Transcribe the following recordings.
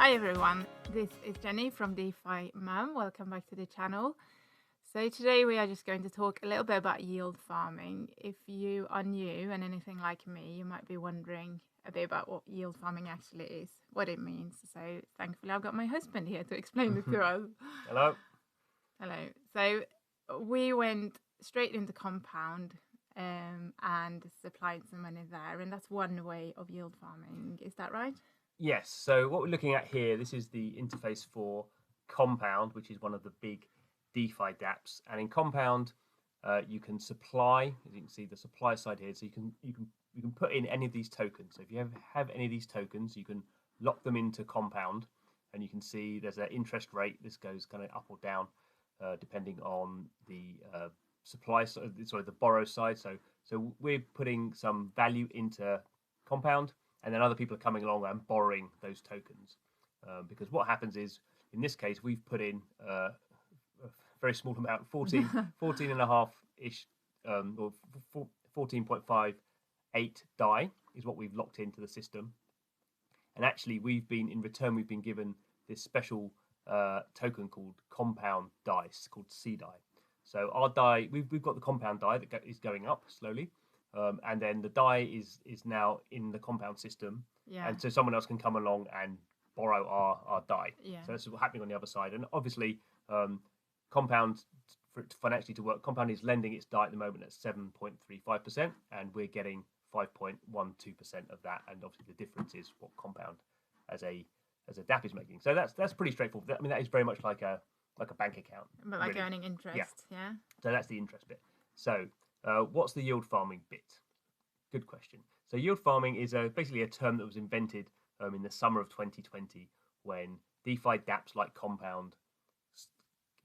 Hi everyone, this is Jenny from DeFi Mum. Welcome back to the channel. So today we are just going to talk a little bit about yield farming. If you are new and anything like me, you might be wondering a bit about what yield farming actually is, what it means. So thankfully I've got my husband here to explain it to us. Hello. Hello. So we went straight into Compound and supplied some money there, and that's one way of yield farming. Is that right? Yes, so what we're looking at here, this is the interface for Compound, which is one of the big DeFi dApps. And in Compound, you can supply, as you can see, the supply side here. So you can put in any of these tokens. So if you have any of these tokens, you can lock them into Compound, and you can see there's an interest rate. This goes kind of up or down depending on the supply side, sorry, the borrow side. So we're putting some value into Compound, and then other people are coming along and borrowing those tokens. Because what happens is, in this case, we've put in a very small amount, 14 and a half ish, or 14.58 DAI is what we've locked into the system. And actually, we've been given this special token called Compound Dice, called C DAI. So our DAI, we've got the Compound DAI that is going up slowly. And then the DAI is now in the Compound system, and so someone else can come along and borrow our DAI. So that's what's happening on the other side. And obviously, Compound, for it financially to work, Compound is lending its DAI at the moment at 7.35%, and we're getting 5.12% of that. And obviously, the difference is what Compound as a dApp is making. So that's pretty straightforward. I mean, that is very much like a bank account, but like really. Earning interest. Yeah. So that's the interest bit. So what's the yield farming bit? Good question. So yield farming is basically a term that was invented in the summer of 2020 when DeFi dApps like Compound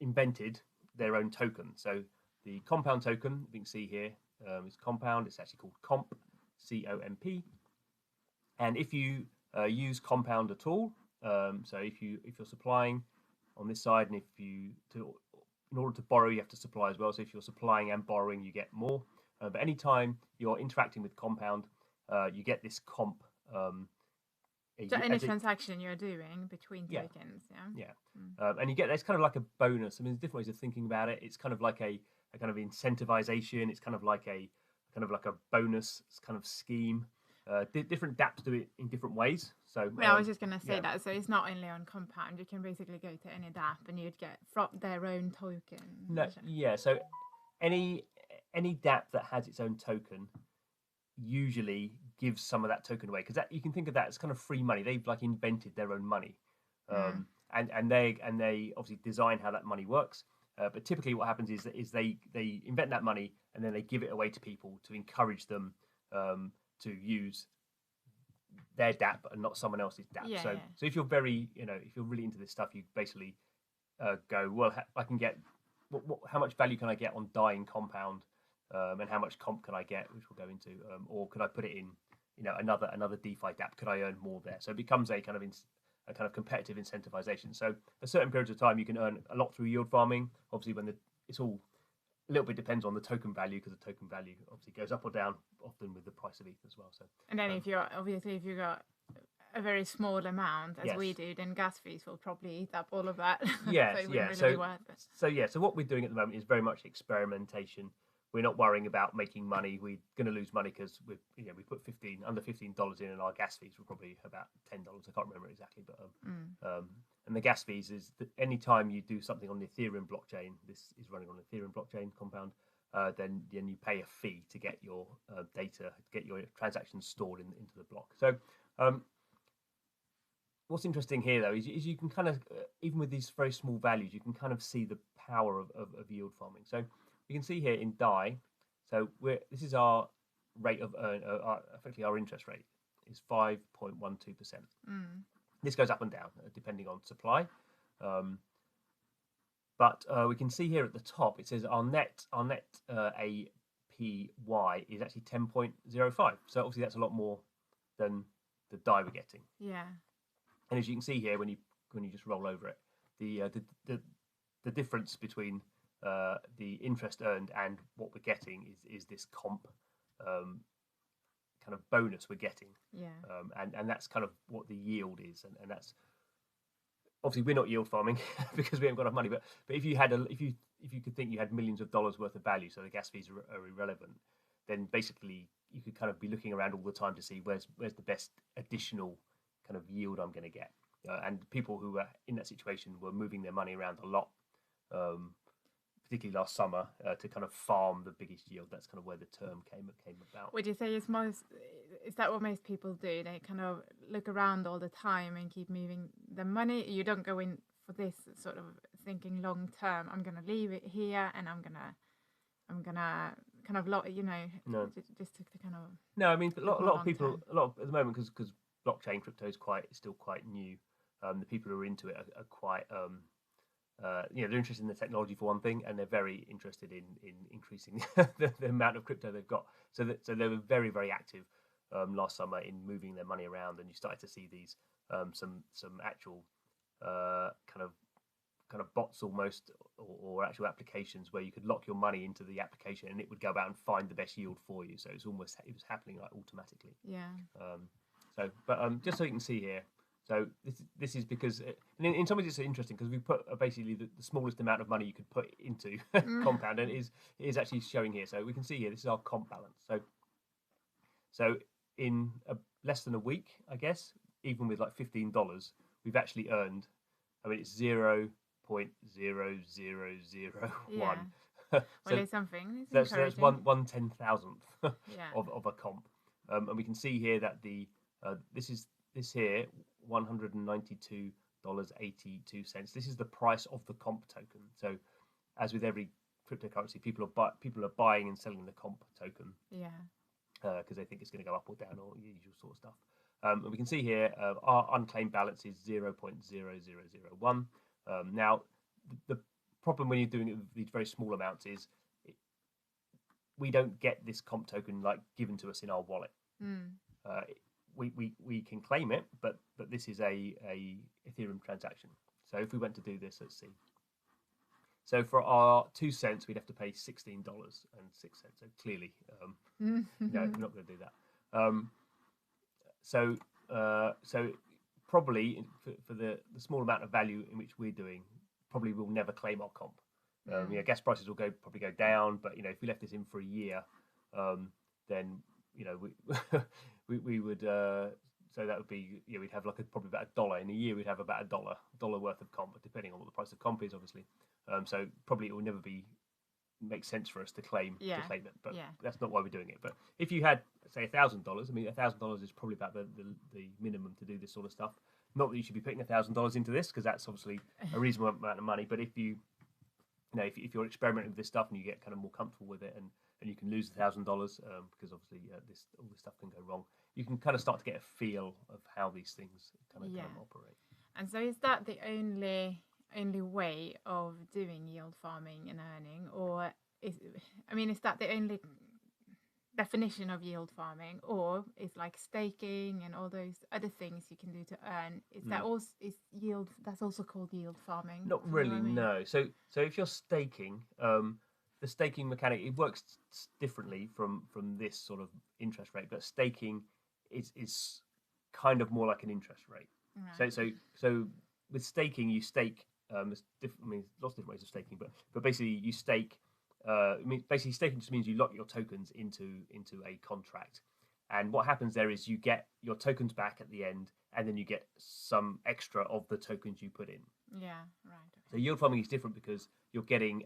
invented their own token. So the Compound token, you can see here, is Compound. It's actually called Comp, C-O-M-P. And if you use Compound at all, so if you're supplying on this side, and in order to borrow, you have to supply as well. So if you're supplying and borrowing, you get more. But anytime you're interacting with Compound, you get this comp. So any transaction you're doing between tokens, and you get there's kind of like a bonus. I mean, there's different ways of thinking about it. It's kind of like a kind of incentivization. It's kind of like a bonus kind of scheme. Different dApps do it in different ways. So I was just going to say that. So it's not only on Compound. You can basically go to any dApp and you'd get from their own token. No, yeah. So any dApp that has its own token usually gives some of that token away, because that you can think of that as kind of free money. They've like invented their own money, and they obviously design how that money works. But typically, what happens is they invent that money and then they give it away to people to encourage them to use their dApp and not someone else's dApp. So if you're if you're really into this stuff, you basically go, well, I can get how much value can I get on DAI in Compound, and how much comp can I get, which we'll go into, or could I put it in another DeFi dApp? Could I earn more there? So it becomes a kind of competitive incentivization. So a certain periods of time you can earn a lot through yield farming. Obviously, when it's all a little bit depends on the token value, because the token value obviously goes up or down often with the price of ETH as well. So and then if you got a very small amount, as we do, then gas fees will probably eat up all of that. So what we're doing at the moment is very much experimentation. We're not worrying about making money. We're going to lose money because we put under $15 in, and our gas fees were probably about $10. I can't remember exactly, but and the gas fees is that any time you do something on the Ethereum blockchain, this is running on the Ethereum blockchain Compound, then you pay a fee to get your data, get your transactions stored into the block. So what's interesting here though is you can kind of even with these very small values, you can kind of see the power of yield farming. So you can see here in DAI, so this is our rate of effectively our interest rate is 5.12%. This goes up and down depending on supply, but we can see here at the top it says our net APY is actually 10.05. So obviously that's a lot more than the DAI we're getting. Yeah. And as you can see here, when you just roll over it, the difference between the interest earned and what we're getting is this comp kind of bonus we're getting. Yeah. And that's kind of what the yield is, and that's obviously we're not yield farming because we haven't got enough money. But if you had if you could think you had millions of dollars worth of value, so the gas fees are irrelevant, then basically you could kind of be looking around all the time to see where's the best additional kind of yield I'm going to get. And people who were in that situation were moving their money around a lot, particularly last summer, to kind of farm the biggest yield. That's kind of where the term came about. Would you say is that what most people do? They kind of look around all the time and keep moving the money. You don't go in for this sort of thinking long term. I'm gonna leave it here, and I'm gonna kind of No. just to kind of No, I mean a lot of people, term. at the moment because blockchain crypto is still quite new. The people who are into it are quite they're interested in the technology for one thing, and they're very interested in increasing the amount of crypto they've got. So they were very, very active last summer in moving their money around, and you started to see these some actual kind of bots almost, or actual applications where you could lock your money into the application and it would go out and find the best yield for you. So it was happening like automatically. Yeah. Just so you can see here. So this is because in some ways it's interesting because we put basically the smallest amount of money you could put into compound, and it is actually showing here. So we can see here this is our comp balance. So in less than a week, I guess, even with like $15, we've actually earned. I mean, it's 0.0001. Yeah. So it's something. That's 1/10,000th Yeah. of a comp, and we can see here that this here $192.82. This is the price of the comp token. So, as with every cryptocurrency, people are buying and selling the comp token. Yeah. Because they think it's going to go up or down or usual sort of stuff. And we can see here our unclaimed balance is 0.0001. Now, the problem when you're doing it with these very small amounts is we don't get this comp token like given to us in our wallet. We can claim it, but this is a Ethereum transaction. So if we went to do this, let's see. So for our 2 cents, we'd have to pay $16.06. So clearly, no, we're not going to do that. So probably for the small amount of value in which we're doing, probably we'll never claim our comp. Gas prices will probably go down, but if we left this in for a year, then we would. So that would be we'd have probably about $1 in a year. We'd have about $1 worth of comp, depending on what the price of comp is, obviously. So probably it will never make sense for us to claim it, but that's not why we're doing it. But if you had say $1,000, I mean $1,000 is probably about the minimum to do this sort of stuff. Not that you should be putting $1,000 into this because that's obviously a reasonable amount of money. But if if you're experimenting with this stuff and you get kind of more comfortable with it and you can lose $1,000 because obviously all this stuff can go wrong, you can kind of start to get a feel of how these things kind of operate. And so is that the only way of doing yield farming and earning, or is that the only definition of yield farming, or is like staking and all those other things you can do to earn, that's also called yield farming? Not really, no. So if you're staking, the staking mechanic, it works differently from this sort of interest rate, but staking is kind of more like an interest rate. Right. So with staking, you stake. There's lots of different ways of staking, but basically you stake. Basically staking just means you lock your tokens into a contract, and what happens there is you get your tokens back at the end, and then you get some extra of the tokens you put in. Yeah, right. So yield farming is different because you're getting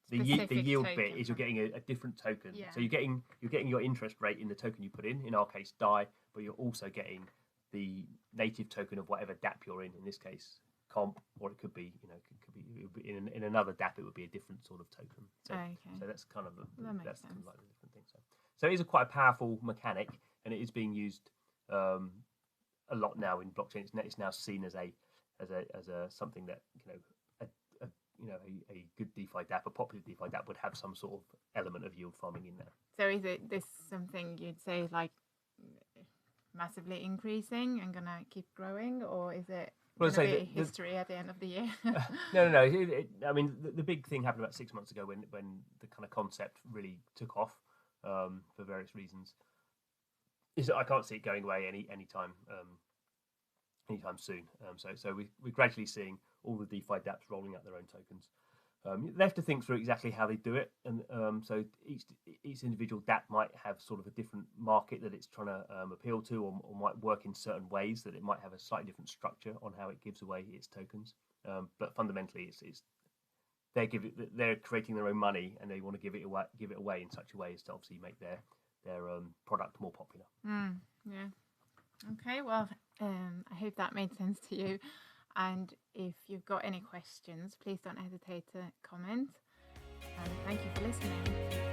the yield token bit is you're getting a different token. Yeah. So you're getting your interest rate in the token you put in our case DAI, but you're also getting the native token of whatever DApp you're in this case comp, or it could be in another DApp it would be a different sort of token. So, so that's kind of kind of like the different thing. So it is quite a powerful mechanic, and it is being used a lot now in blockchain. It's now seen as a something that a good DeFi DApp, a popular DeFi DApp would have some sort of element of yield farming in there. So is this something you'd say like massively increasing and gonna keep growing, or is it going to be history at the end of the year? No. I mean, the big thing happened about 6 months ago when the kind of concept really took off for various reasons. Is that I can't see it going away any time anytime soon. So we're gradually seeing all the DeFi dApps rolling out their own tokens. They have to think through exactly how they do it, and so each individual dApp might have sort of a different market that it's trying to appeal to, or might work in certain ways that it might have a slightly different structure on how it gives away its tokens. But fundamentally, it's they're creating their own money, and they want to give it away in such a way as to obviously make their product more popular. Yeah. Okay. Well, I hope that made sense to you. And if you've got any questions, please don't hesitate to comment. And thank you for listening.